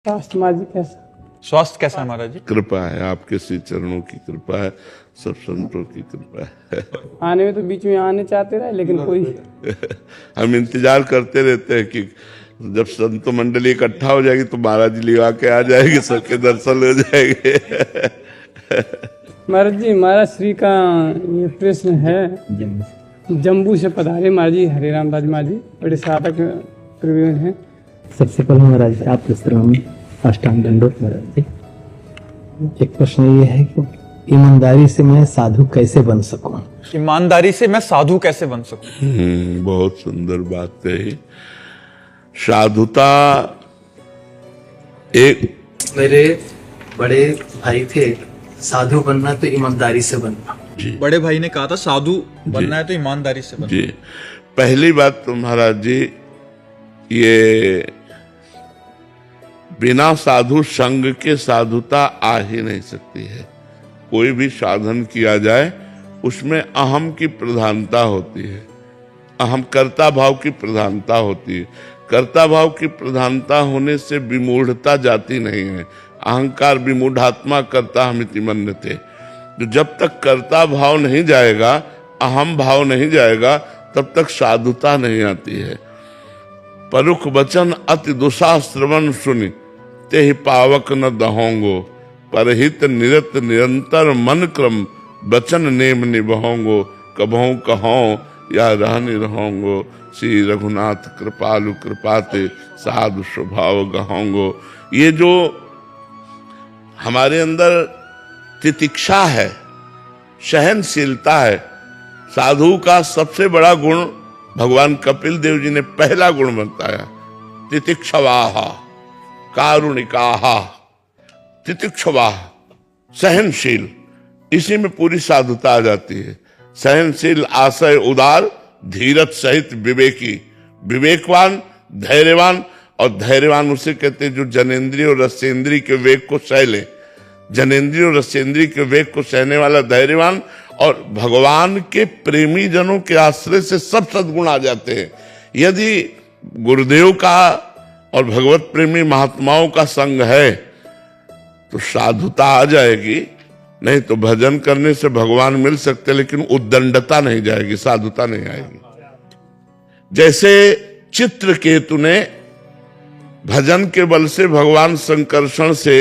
स्वास्थ्य महाराज जी कैसा? स्वास्थ्य कैसा है महाराज जी? कृपा है, आपके श्री चरणों की कृपा है, सब संतों की कृपा है। आने में तो बीच में आने चाहते रहे लेकिन कोई हम इंतजार करते रहते हैं कि जब संतो मंडली इकट्ठा हो जाएगी तो महाराज जी लिवा के आ जाएगी, सबके दर्शन हो जाएंगे। महाराज जी, महाराज श्री का ये प्रश्न है, जम्बू से पधारे महाराज जी हरे राम दास महाराज जी, बड़े साधक प्रवीण हैं। सबसे पहले महाराज जी आप इस तरह में अष्टांग दंडोत महाराज जी। एक प्रश्न ये है कि ईमानदारी से मैं साधु कैसे बन सकूं? ईमानदारी से मैं साधु कैसे बन सकूं? बहुत सुंदर बात कही। साधुता एक मेरे बड़े भाई थे, साधु बनना तो ईमानदारी से बनना। बड़े भाई ने कहा था साधु बनना है तो ईमानदारी से बनना। जी, पहली बात तो महाराज जी, ये बिना साधु संग के साधुता आ ही नहीं सकती है। कोई भी साधन किया जाए उसमें अहम की प्रधानता होती है, अहम कर्ता भाव की प्रधानता होती है। कर्ता भाव की प्रधानता होने से विमूढ़ता जाती नहीं है। अहंकार विमूढ़ात्मा कर्ता हमिति मन्यते। तो जब तक कर्ता भाव नहीं जाएगा, अहम भाव नहीं जाएगा, तब तक साधुता नहीं आती है। परुख वचन अति दुशाश्रवण सुनि ते ही पावक न दहोंगो, परहित निरत निरंतर मन क्रम वचन नेम निभोंगो, कभों कहों या रहनि रहोंगो, श्री रघुनाथ कृपालु कृपाते साधु स्वभाव गहोंगो। ये जो हमारे अंदर तितिक्षा है, सहनशीलता है, साधु का सबसे बड़ा गुण भगवान कपिल देव जी ने पहला गुण बताया, तितिक्षवाहा कारुणिकाहा। तितिक्षवाह सहनशील, इसी में पूरी साधुता आ जाती है। सहनशील, आशय उदार, धीरज सहित विवेकी। विवेकवान, धैर्यवान, और धैर्यवान उसे कहते हैं जो जनेंद्रिय और रसेंद्रिय के वेग को सह ले। जनेंद्रिय और रसेंद्रिय के वेग को सहने वाला धैर्यवान। और भगवान के प्रेमी जनों के आश्रय से सब सद्गुण आ जाते हैं। यदि गुरुदेव का और भगवत प्रेमी महात्माओं का संग है तो साधुता आ जाएगी। नहीं तो भजन करने से भगवान मिल सकते, लेकिन उद्दंडता नहीं जाएगी, साधुता नहीं आएगी। जैसे चित्रकेतु ने भजन के बल से भगवान संकर्षण से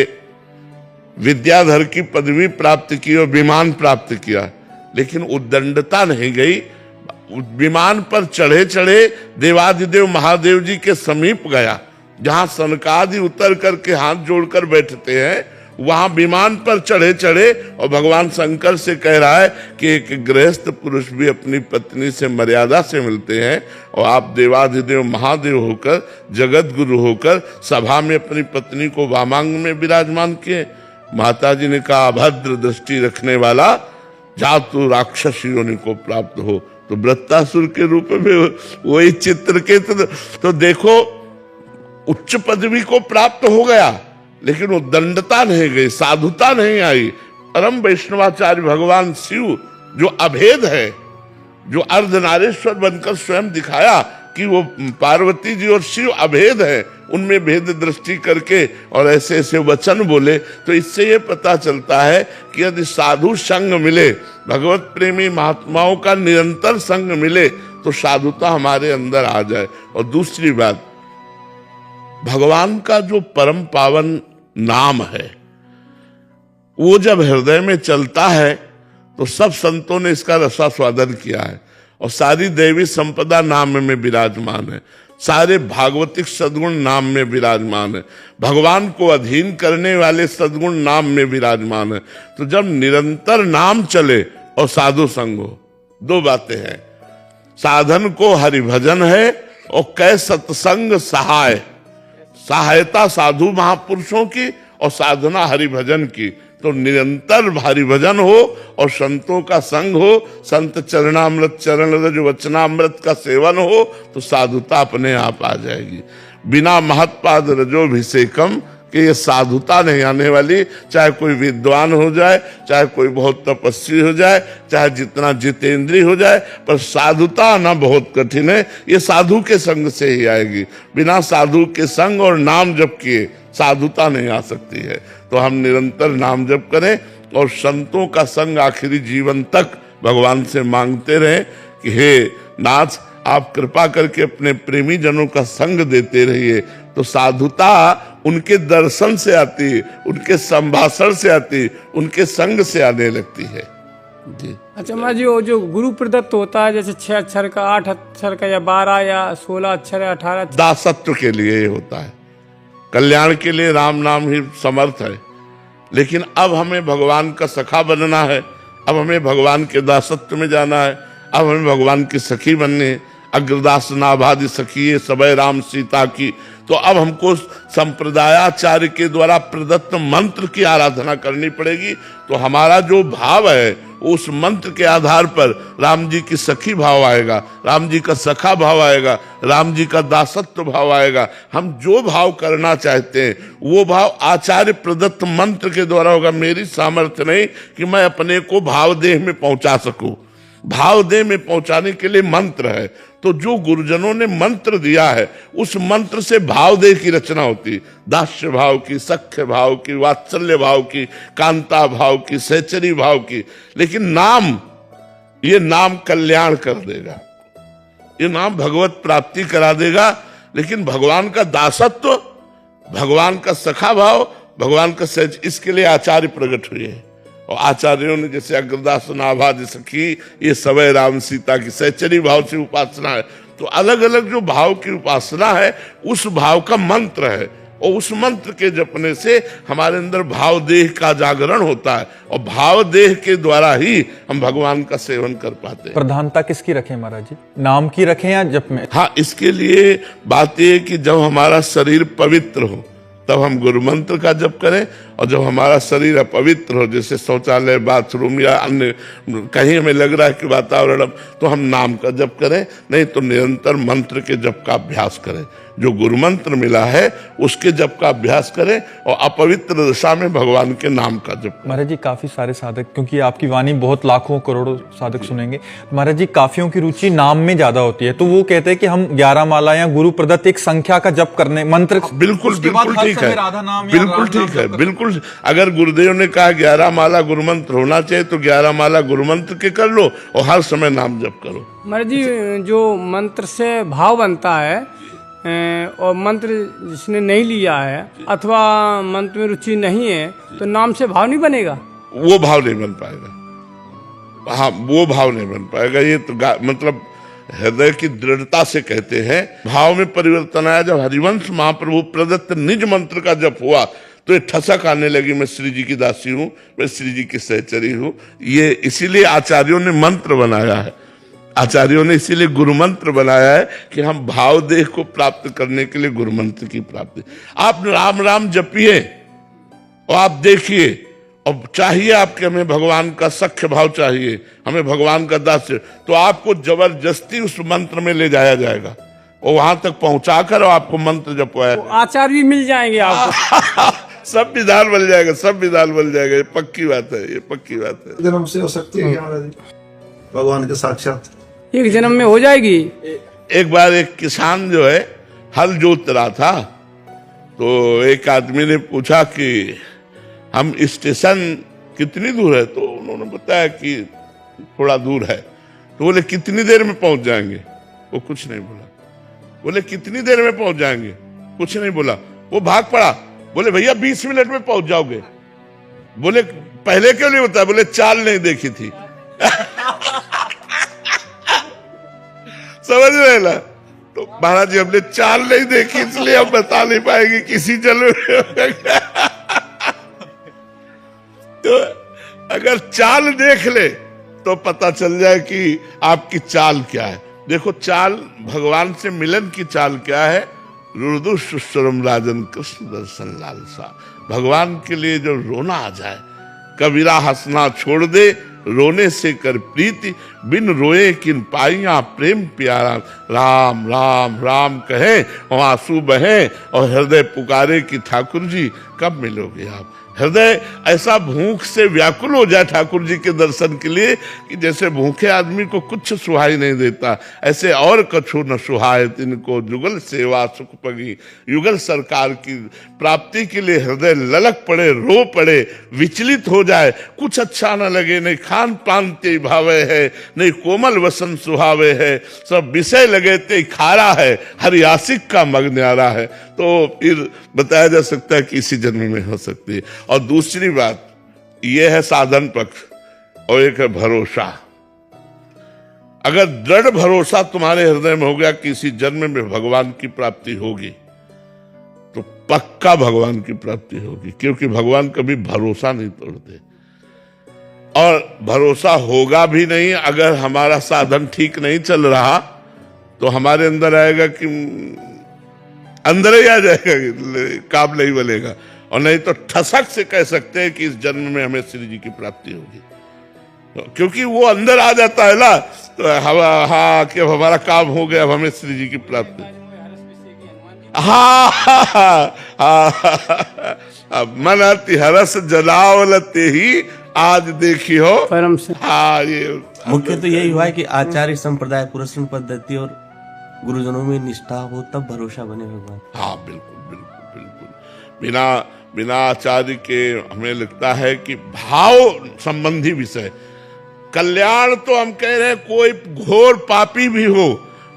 विद्याधर की पदवी प्राप्त की और विमान प्राप्त किया, लेकिन उद्दंडता नहीं गई। विमान पर चढ़े चढ़े देवादिदेव महादेव जी के समीप गया, जहां सनकादि उतर करके हाथ जोड़कर बैठते हैं, वहां विमान पर चढ़े चढ़े और भगवान शंकर से कह रहा है कि एक गृहस्थ पुरुष भी अपनी पत्नी से मर्यादा से मिलते हैं, और आप देवादिदेव महादेव होकर, जगत गुरु होकर सभा में अपनी पत्नी को वामांग में विराजमान किए। माता जी ने कहा, अभद्र दृष्टि रखने वाला, जा तू राक्षस योनि को प्राप्त हो। तो वृत्तासुर के रूप में वही चित्र के तो देखो उच्च पदवी को प्राप्त हो गया, लेकिन वो दंडता नहीं गई, साधुता नहीं आई। परम वैष्णवाचार्य भगवान शिव जो अभेद है, जो अर्धनारेश्वर बनकर स्वयं दिखाया कि वो पार्वती जी और शिव अभेद है, उनमें भेद दृष्टि करके और ऐसे ऐसे वचन बोले, तो इससे ये पता चलता है कि यदि साधु संग मिले, भगवत प्रेमी महात्माओं का निरंतर संग मिले, तो साधुता हमारे अंदर आ जाए। और दूसरी बात, भगवान का जो परम पावन नाम है, वो जब हृदय में चलता है तो सब संतों ने इसका रसास्वादन किया है, और सारी दैवी संपदा नाम में विराजमान है, सारे भागवतिक सद्गुण नाम में विराजमान है, भगवान को अधीन करने वाले सद्गुण नाम में विराजमान है। तो जब निरंतर नाम चले और साधु संग हो, दो बातें हैं, साधन को हरिभजन है और कै सत्संग सहाय। सहायता साधु महापुरुषों की और साधना हरिभजन की। तो निरंतर हरिभजन हो और संतों का संग हो, संत चरणामृत चरण रज वचनामृत का सेवन हो, तो साधुता अपने आप आ जाएगी। बिना महत्पाद रजोभिषेकम कि ये साधुता नहीं आने वाली। चाहे कोई विद्वान हो जाए, चाहे कोई बहुत तपस्वी हो जाए, चाहे जितना जितेंद्रीय हो जाए, पर साधुता आना बहुत कठिन है। ये साधु के संग से ही आएगी। बिना साधु के संग और नाम जप किए साधुता नहीं आ सकती है। तो हम निरंतर नाम जप करें और संतों का संग आखिरी जीवन तक भगवान से मांगते रहें कि हे नाथ, आप कृपा करके अपने प्रेमी जनों का संग देते रहिए। तो साधुता उनके दर्शन से आती, उनके संभाषण से आती, उनके संग से आने लगती है जी। अच्छा महाराज जी, वो जो गुरु प्रदत्त होता है, जैसे 6 अक्षर का, 8 अक्षर का, या 12 या 16 अक्षर या 18, दासत्व के लिए ये होता है, कल्याण के लिए राम नाम ही समर्थ है। लेकिन अब हमें भगवान का सखा बनना है, अब हमें भगवान के दासत्व में जाना है, अब हमें भगवान की सखी बननी है। अग्रदास नाभादि सखिए सबय राम सीता की। तो अब हमको संप्रदायाचार्य के द्वारा प्रदत्त मंत्र की आराधना करनी पड़ेगी। तो हमारा जो भाव है उस मंत्र के आधार पर राम जी की सखी भाव आएगा, राम जी का सखा भाव आएगा, राम जी का दासत्व भाव आएगा। हम जो भाव करना चाहते हैं वो भाव आचार्य प्रदत्त मंत्र के द्वारा होगा। मेरी सामर्थ्य नहीं कि मैं अपने को भाव देह में पहुंचा सकूं। भाव देह में पहुंचाने के लिए मंत्र है। तो जो गुरुजनों ने मंत्र दिया है उस मंत्र से भाव देह की रचना होती, दास्य भाव की, सख्य भाव की, वात्सल्य भाव की, कांता भाव की, सहचरी भाव की। लेकिन नाम, ये नाम कल्याण कर देगा, ये नाम भगवत प्राप्ति करा देगा। लेकिन भगवान का दासत्व, भगवान का सखा भाव, भगवान का सहज, इसके लिए आचार्य प्रकट हुए हैं। और आचार्यों ने जैसे अग्रदास नाभादि सखी, ये सबय राम सीता की सहचरी भाव से उपासना है। तो अलग अलग जो भाव की उपासना है उस भाव का मंत्र है, और उस मंत्र के जपने से हमारे अंदर भाव देह का जागरण होता है, और भाव देह के द्वारा ही हम भगवान का सेवन कर पाते हैं। प्रधानता किसकी रखें महाराज जी, नाम की रखें या जप में? हाँ, इसके लिए बात यह कि जब हमारा शरीर पवित्र हो तब हम गुरु मंत्र का जप करें, और जब हमारा शरीर अपवित्र हो, जैसे शौचालय, बाथरूम या अन्य कहीं हमें लग रहा है कि वातावरण, तो हम नाम का जप करें। नहीं तो निरंतर मंत्र के जप का अभ्यास करें। जो गुरु मंत्र मिला है उसके जप का अभ्यास करें, और अपवित्र दशा में भगवान के नाम का जप। महाराज जी काफी सारे साधक, क्योंकि आपकी वाणी बहुत लाखों करोड़ों साधक सुनेंगे, महाराज जी काफियों की रुचि नाम में ज्यादा होती है। तो वो कहते हैं कि हम 11 माला या गुरु प्रदत्त एक संख्या का जप करने, मंत्र। बिल्कुल बिल्कुल ठीक है, बिल्कुल ठीक है, बिल्कुल। अगर गुरुदेव ने कहा 11 माला गुरु मंत्र होना चाहिए तो 11 माला गुरु मंत्र के कर लो, और हर समय नाम जप करो। महाराज जी, जो मंत्र से भाव बनता है, और मंत्र जिसने नहीं लिया है अथवा मंत्र में रुचि नहीं है, तो नाम से भाव नहीं बनेगा, वो भाव नहीं बन पाएगा। हाँ, वो भाव नहीं बन पाएगा। ये तो मतलब हृदय की दृढ़ता से कहते हैं। भाव में परिवर्तन आया जब हरिवंश महाप्रभु प्रदत्त निज मंत्र का जप हुआ, तो ये ठसक आने लगी, मैं श्री जी की दासी हूं, मैं श्री जी की सहचरी हूं। ये इसीलिए आचार्यों ने मंत्र बनाया है, आचार्यों ने इसीलिए गुरु मंत्र बनाया है कि हम भाव देह को प्राप्त करने के लिए गुरु मंत्र की प्राप्ति। आप राम राम जपिए और आप देखिए, और चाहिए आपके हमें भगवान का सख्य भाव चाहिए, हमें भगवान का दास्य, तो आपको जबरदस्ती उस मंत्र में ले जाया जाएगा, और वहां तक पहुंचाकर आपको मंत्र जपवाया, आचार्य भी मिल जाएंगे आपको। सब विधान बन जाएगा, सब विधान बन जाएगा। ये पक्की बात है, ये पक्की बात है। जन्म से हो सकती है क्या महाराज जी, भगवान के साक्षात? एक जन्म में हो जाएगी। एक बार एक किसान जो है हल जोत रहा था, तो एक आदमी ने पूछा कि हम स्टेशन कितनी दूर है, तो उन्होंने बताया कि थोड़ा दूर है। तो बोले कितनी देर में पहुंच जाएंगे? वो कुछ नहीं बोला। बोले कितनी देर में पहुंच जाएंगे? कुछ नहीं बोला। वो भाग पड़ा, बोले भैया 20 मिनट में पहुंच जाओगे। बोले पहले क्यों नहीं बताया? बोले चाल नहीं देखी थी। समझ रहे ना? तो महाराज जी हमने चाल नहीं देखी, इसलिए हम बता नहीं पाएंगे किसी चलो। तो अगर चाल देख ले तो पता चल जाए कि आपकी चाल क्या है। देखो, चाल भगवान से मिलन की चाल क्या है? रुदु सुस्वरम राजन कृष्ण दर्शन लालसा। भगवान के लिए जो रोना आ जाए, कबीरा हंसना छोड़ दे, रोने से कर प्रीति, बिन रोए किन पाइया प्रेम प्यारा। राम राम राम कहे और आंसू बहे और हृदय पुकारे कि ठाकुर जी कब मिलोगे आप। हृदय ऐसा भूख से व्याकुल हो जाए ठाकुर जी के दर्शन के लिए कि जैसे भूखे आदमी को कुछ सुहाई नहीं देता, ऐसे और कछु न सुहाए तिनको जुगल सेवा सुख पगी। युगल सरकार की प्राप्ति के लिए हृदय ललक पड़े, रो पड़े, विचलित हो जाए, कुछ अच्छा न लगे, नहीं खान पान ते भावे है, नहीं कोमल वसन सुहावे है, सब विषय लगे ते खारा है, हरि आशिक का मग न्यारा है। तो फिर बताया जा सकता है कि इसी जन्म में हो सकती है। और दूसरी बात यह है साधन पक्ष, और एक है भरोसा। अगर दृढ़ भरोसा तुम्हारे हृदय में हो गया कि इसी जन्म में भगवान की प्राप्ति होगी, तो पक्का भगवान की प्राप्ति होगी, क्योंकि भगवान कभी भरोसा नहीं तोड़ते। और भरोसा होगा भी नहीं अगर हमारा साधन ठीक नहीं चल रहा, तो हमारे अंदर आएगा कि अंदर ही आ जाएगा, काम नहीं बनेगा। और नहीं तो ठसक से कह सकते हैं कि इस जन्म में हमें श्री जी की प्राप्ति होगी, तो क्योंकि वो अंदर आ जाता है ना, तो हाँ कि अब हमारा काम हो गया, अब हमें श्री जी की प्राप्ति। मन अति हरस जलावलते ही आज देखी हो परम से। हाँ, ये मुख्य तो यही हुआ है कि आचार्य संप्रदाय पुरस्कार पद्धति और गुरुजनों में निष्ठा हो, तब भरोसा बने भगवान। हाँ, बिल्कुल बिल्कुल बिल्कुल। बिना आचार्य के हमें लगता है कि भाव संबंधी विषय, कल्याण तो हम कह रहे हैं कोई घोर पापी भी हो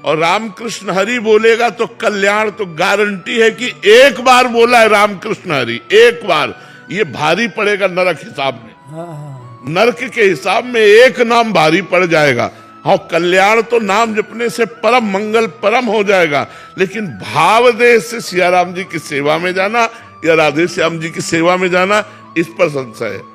और रामकृष्ण हरि बोलेगा तो कल्याण तो गारंटी है कि एक बार बोला है रामकृष्ण हरि, एक बार, ये भारी पड़ेगा नरक हिसाब में, नरक के हिसाब में एक नाम भारी पड़ जाएगा। हाँ, कल्याण तो नाम जपने से परम मंगल परम हो जाएगा, लेकिन भाव देह से सियाराम जी की सेवा में जाना या राधे श्याम जी की सेवा में जाना, इस पर संशय है।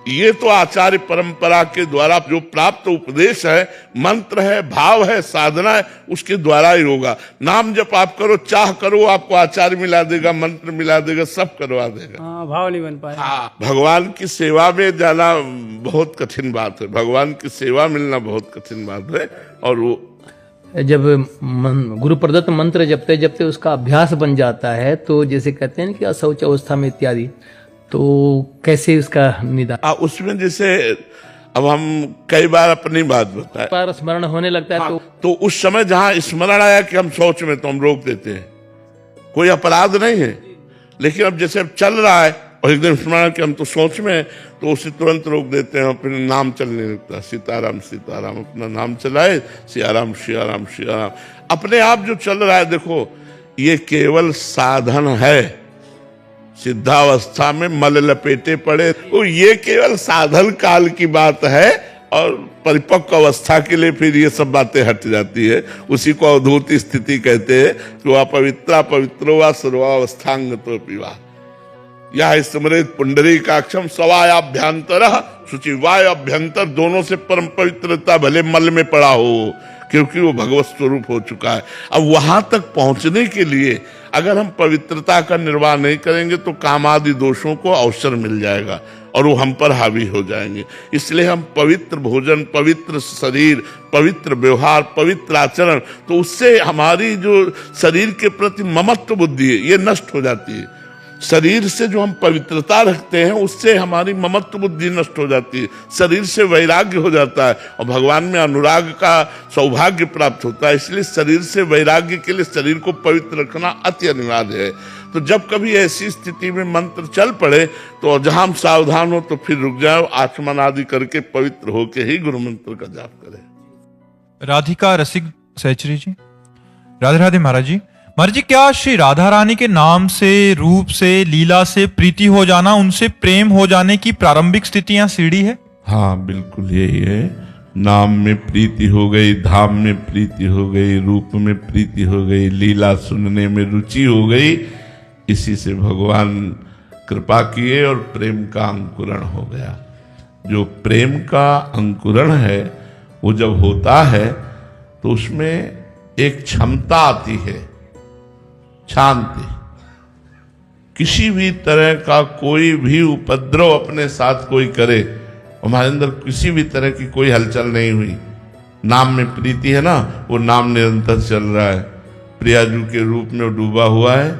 ये तो आचार्य परंपरा के द्वारा जो प्राप्त उपदेश है, मंत्र है, भाव है, साधना है, उसके द्वारा ही होगा। नाम जप आप करो, चाह करो, आपको आचार्य मिला देगा, मंत्र मिला देगा, सब करवा देगा। हाँ, भाव नहीं बन पाया। हाँ, भगवान की सेवा में जाना बहुत कठिन बात है, भगवान की सेवा मिलना बहुत कठिन बात है। और वो जब गुरु प्रदत्त मंत्र जपते जपते उसका अभ्यास बन जाता है, तो जैसे कहते हैं कि असौच अवस्था में इत्यादि, तो कैसे उसका निदान? उसमें जैसे अब हम कई बार अपनी बात बताए, बार स्मरण होने लगता है, तो उस समय जहां स्मरण आया कि हम सोच में, तो हम रोक देते हैं, कोई अपराध नहीं है। लेकिन अब जैसे अब चल रहा है और एकदम स्मरण कि हम तो सोच में, तो उसे तुरंत रोक देते हैं, फिर नाम चलने लगता है, सीताराम सीताराम, अपना नाम चलाए, सियाराम सियाराम सियाराम, अपने आप जो चल रहा है। देखो, ये केवल साधन है, सिद्धावस्था में मल लपेटे पड़े, तो ये केवल साधन काल की बात है, और परिपक्व अवस्था के लिए फिर ये सब बातें हट जाती है। उसी को अवधूत स्थिति कहते हैं कि वह पवित्रा पवित्रो वा सर्वावस्थांग तो पिवा, यह स्मृत पुंडरीकाक्षम सवायाभ्यंतर शुचिवाय अभ्यंतर, दोनों से परम पवित्रता, भले मल में पड़ा हो, क्योंकि वो भगवत स्वरूप हो चुका है। अब वहां तक पहुंचने के लिए अगर हम पवित्रता का निर्वाह नहीं करेंगे, तो कामादि दोषों को अवसर मिल जाएगा और वो हम पर हावी हो जाएंगे। इसलिए हम पवित्र भोजन, पवित्र शरीर, पवित्र व्यवहार, पवित्र आचरण, तो उससे हमारी जो शरीर के प्रति ममत्व बुद्धि है, ये नष्ट हो जाती है। शरीर से जो हम पवित्रता रखते हैं, उससे हमारी ममत्व बुद्धि नष्ट हो जाती है, शरीर से वैराग्य हो जाता है, और भगवान में अनुराग का सौभाग्य प्राप्त होता है। इसलिए शरीर से वैराग्य के लिए शरीर को पवित्र रखना अति अनिवार्य है। तो जब कभी ऐसी स्थिति में मंत्र चल पड़े, तो जहां हम सावधान हो तो फिर रुक जाओ, आचमन आदि करके पवित्र होके ही गुरु मंत्र का जाप करें। राधिका रसिक सहचरी जी, राधे राधे महाराज जी। महाराज जी, क्या श्री राधा रानी के नाम से, रूप से, लीला से प्रीति हो जाना, उनसे प्रेम हो जाने की प्रारंभिक स्थितियां सीढ़ी है? हाँ, बिल्कुल यही है। नाम में प्रीति हो गई, धाम में प्रीति हो गई, रूप में प्रीति हो गई, लीला सुनने में रुचि हो गई, इसी से भगवान कृपा किए और प्रेम का अंकुरण हो गया। जो प्रेम का अंकुरण है, वो जब होता है तो उसमें एक क्षमता आती है, शांति। किसी भी तरह का कोई भी उपद्रव अपने साथ कोई करे, हमारे अंदर किसी भी तरह की कोई हलचल नहीं हुई। नाम में प्रीति है ना, वो नाम निरंतर चल रहा है, प्रियाजू के रूप में डूबा हुआ है,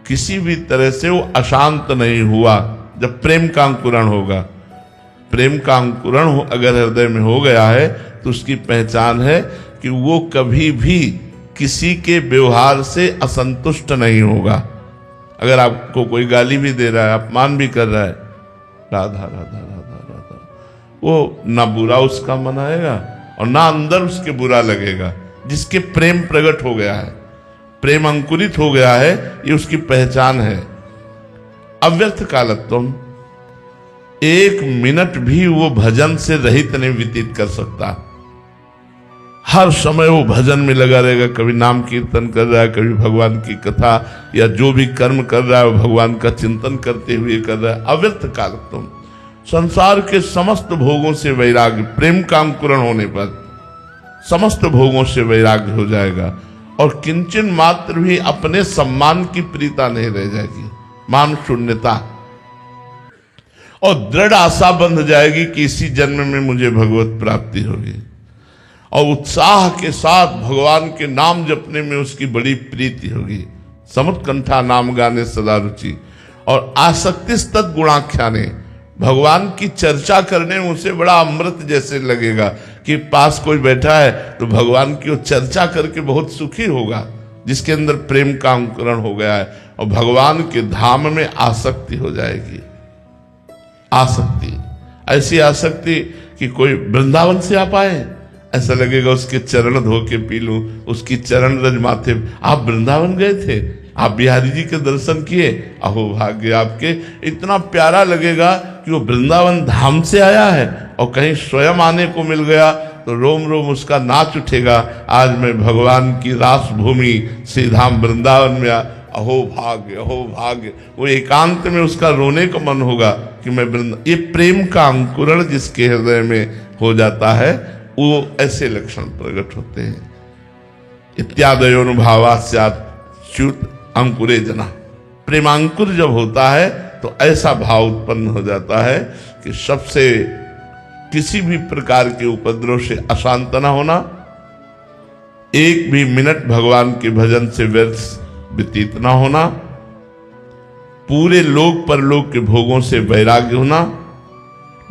किसी भी तरह से वो अशांत नहीं हुआ, जब प्रेम का अंकुरण होगा। प्रेम का अंकुरण अगर हृदय में हो गया है तो उसकी पहचान है कि वो कभी भी किसी के व्यवहार से असंतुष्ट नहीं होगा। अगर आपको कोई गाली भी दे रहा है, अपमान भी कर रहा है, राधा राधा राधा राधा, वो ना बुरा उसका मन आएगा और ना अंदर उसके बुरा लगेगा। जिसके प्रेम प्रकट हो गया है, प्रेम अंकुरित हो गया है, ये उसकी पहचान है। अव्यर्थ कालत्वम, एक मिनट भी वो भजन से रहित नहीं व्यतीत कर सकता। हर समय वो भजन में लगा रहेगा, कभी नाम कीर्तन कर रहा है, कभी भगवान की कथा या जो भी कर्म कर रहा है वो भगवान का चिंतन करते हुए कर रहा है। अव्यर्थ कालत्वम, संसार के समस्त भोगों से वैराग्य, प्रेम का अंकुरण होने पर समस्त भोगों से वैराग्य हो जाएगा और किंचन मात्र भी अपने सम्मान की प्रीता नहीं रह जाएगी, मान शून्यता, और दृढ़ आशा बंध जाएगी कि इसी जन्म में मुझे भगवत प्राप्ति होगी। और उत्साह के साथ भगवान के नाम जपने में उसकी बड़ी प्रीति होगी। समुत्कंठा नाम गाने सदा रुचि, और आसक्ति तत् गुणाख्याने, भगवान की चर्चा करने में उसे बड़ा अमृत जैसे लगेगा कि पास कोई बैठा है तो भगवान की वो चर्चा करके बहुत सुखी होगा, जिसके अंदर प्रेम का अंकुरण हो गया है और भगवान के धाम में आसक्ति हो जाएगी। आसक्ति, ऐसी आसक्ति कि कोई वृंदावन से आ पाए, ऐसा लगेगा उसके चरण धो के पी लूं, उसकी चरण रज माथे। आप वृंदावन गए थे, आप बिहारी जी के दर्शन किए, अहो भाग्य आपके, इतना प्यारा लगेगा कि वो वृंदावन धाम से आया है और कहीं स्वयं आने को मिल गया तो रोम रोम उसका नाच उठेगा, आज मैं भगवान की रास भूमि श्री धाम वृंदावन में अहो भाग्य, अहो भाग्य। वो एकांत में उसका रोने का मन होगा कि मैं ये प्रेम का अंकुरण जिसके हृदय में हो जाता है, वो ऐसे लक्षण प्रकट होते हैं। इत्यादयोनुभावास्याच्युत अंकुरे जना, प्रेमांकुर जब होता है तो ऐसा भाव उत्पन्न हो जाता है कि सबसे किसी भी प्रकार के उपद्रव से अशांत न होना, एक भी मिनट भगवान के भजन से व्यर्थ व्यतीत न होना, पूरे लोक परलोक के भोगों से वैराग्य होना,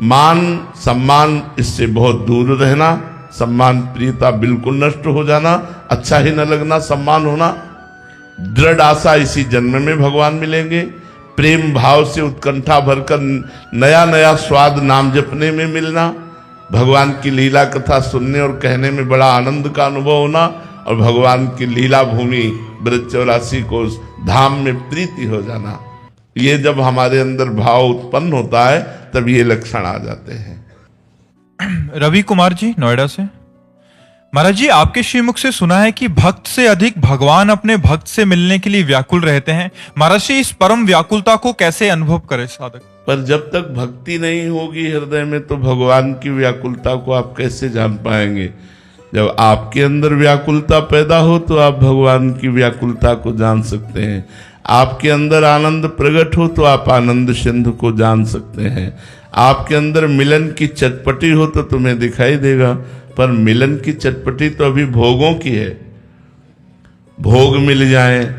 मान सम्मान इससे बहुत दूर रहना, सम्मान प्रियता बिल्कुल नष्ट हो जाना, अच्छा ही न लगना, सम्मान होना, दृढ़ आशा इसी जन्म में भगवान मिलेंगे, प्रेम भाव से उत्कंठा भरकर नया नया स्वाद नाम जपने में मिलना, भगवान की लीला कथा सुनने और कहने में बड़ा आनंद का अनुभव होना, और भगवान की लीला भूमि ब्रजचौरासी को धाम में प्रीति हो जाना। ये जब हमारे अंदर भाव उत्पन्न होता है तब ये लक्षण आ जाते हैं। रवि कुमार जी नोएडा से, महाराज जी आपके श्रीमुख से सुना है कि भक्त से अधिक भगवान अपने भक्त से मिलने के लिए व्याकुल रहते हैं। महाराज जी इस परम व्याकुलता को कैसे अनुभव करे साधक? पर जब तक भक्ति नहीं होगी हृदय में तो भगवान की व्याकुलता को आप कैसे जान पाएंगे? जब आपके अंदर व्याकुलता पैदा हो तो आप भगवान की व्याकुलता को जान सकते हैं। आपके अंदर आनंद प्रकट हो तो आप आनंद सिंधु को जान सकते हैं। आपके अंदर मिलन की चटपटी हो तो तुम्हें दिखाई देगा, पर मिलन की चटपटी तो अभी भोगों की है। भोग मिल जाए,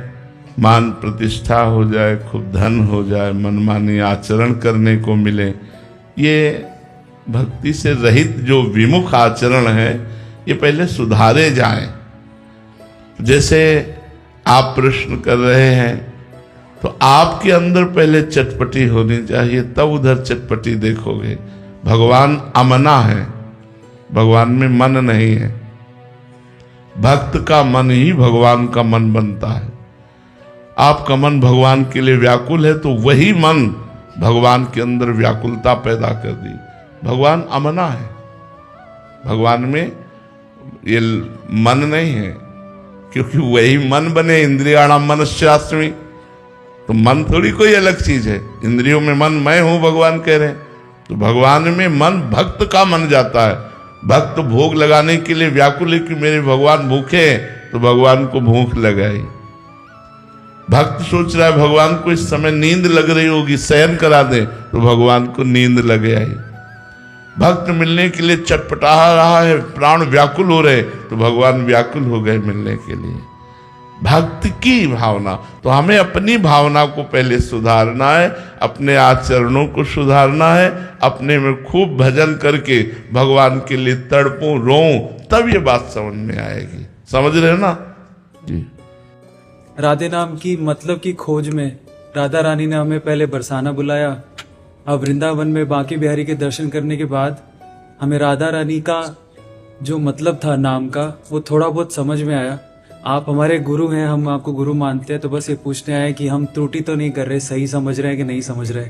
मान प्रतिष्ठा हो जाए, खूब धन हो जाए, मनमानी आचरण करने को मिले, ये भक्ति से रहित जो विमुख आचरण है ये पहले सुधारे जाएं। जैसे आप प्रश्न कर रहे हैं तो आपके अंदर पहले चटपटी होनी चाहिए, तब उधर चटपटी देखोगे। भगवान अमना है, भगवान में मन नहीं है। भक्त का मन ही भगवान का मन बनता है। आपका मन भगवान के लिए व्याकुल है तो वही मन भगवान के अंदर व्याकुलता पैदा कर दी। भगवान अमना है, भगवान में ये मन नहीं है, क्योंकि वही मन बने। इंद्रियाणाम मनश्चास्मि, तो मन थोड़ी कोई अलग चीज है। इंद्रियों में मन मैं हूं भगवान कह रहे हैं, तो भगवान में मन भक्त का मन जाता है। भक्त भोग लगाने के लिए व्याकुल है कि मेरे भगवान भूखे हैं, तो भगवान को भूख लगाई। भक्त सोच रहा है भगवान को इस समय नींद लग रही होगी, शयन करा दे, तो भगवान को नींद लग आई। भक्त मिलने के लिए चटपटा रहा है, प्राण व्याकुल हो रहे, तो भगवान व्याकुल हो गए मिलने के लिए। भक्त की भावना। तो हमें अपनी भावना को पहले सुधारना है, अपने आचरणों को सुधारना है, अपने में खूब भजन करके भगवान के लिए तड़पूं रोऊं, तब ये बात समझ में आएगी। समझ रहे हो ना जी। राधे नाम की मतलब की खोज में राधा रानी ने हमें पहले बरसाना बुलाया। अब वृंदावन में बांके बिहारी के दर्शन करने के बाद हमें राधा रानी का जो मतलब था नाम का वो थोड़ा बहुत समझ में आया। आप हमारे गुरु हैं, हम आपको गुरु मानते हैं, तो बस ये पूछने आए कि हम त्रुटि तो नहीं कर रहे, सही समझ रहे हैं कि नहीं समझ रहे।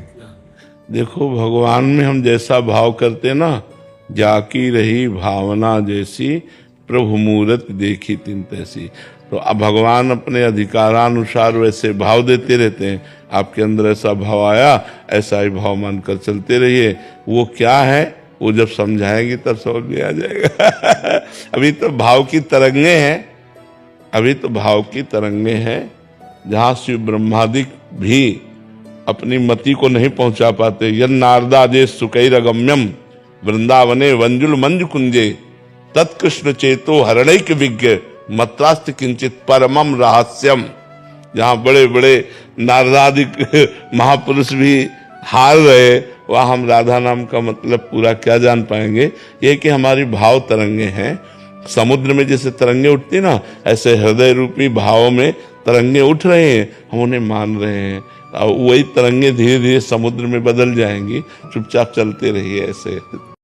देखो, भगवान में हम जैसा भाव करते ना, जाकी रही भावना जैसी, प्रभु मूरत देखी तिन तैसी। तो अब भगवान अपने अधिकारानुसार वैसे भाव देते रहते हैं। आपके अंदर ऐसा भाव आया, ऐसा ही भाव मानकर चलते रहिए। वो क्या है, वो जब समझाएंगे तब समझ में आ जाएगा। अभी तो भाव की तरंगे हैं, अभी तो भाव की तरंगे हैं, जहाँ शिव ब्रह्मादिक भी अपनी मति को नहीं पहुंचा पाते। यन नारदादे सुकैरगम्यम वृंदावने वंजुल मंजु कुंजे तत्कृष्ण चेतो हरणैक विज्ञ मत्रास्त किंचित परमम रहस्यम। जहाँ बड़े बड़े नारदादिक महापुरुष भी हार रहे, वह हम राधा नाम का मतलब पूरा क्या जान पाएंगे। ये कि हमारी भाव तरंगे हैं। समुद्र में जैसे तरंगे उठती ना, ऐसे हृदय रूपी भावों में तरंगे उठ रहे हैं, हम उन्हें मान रहे हैं। और वही तरंगे धीरे धीरे समुद्र में बदल जाएंगी। चुपचाप चलते रहिए ऐसे।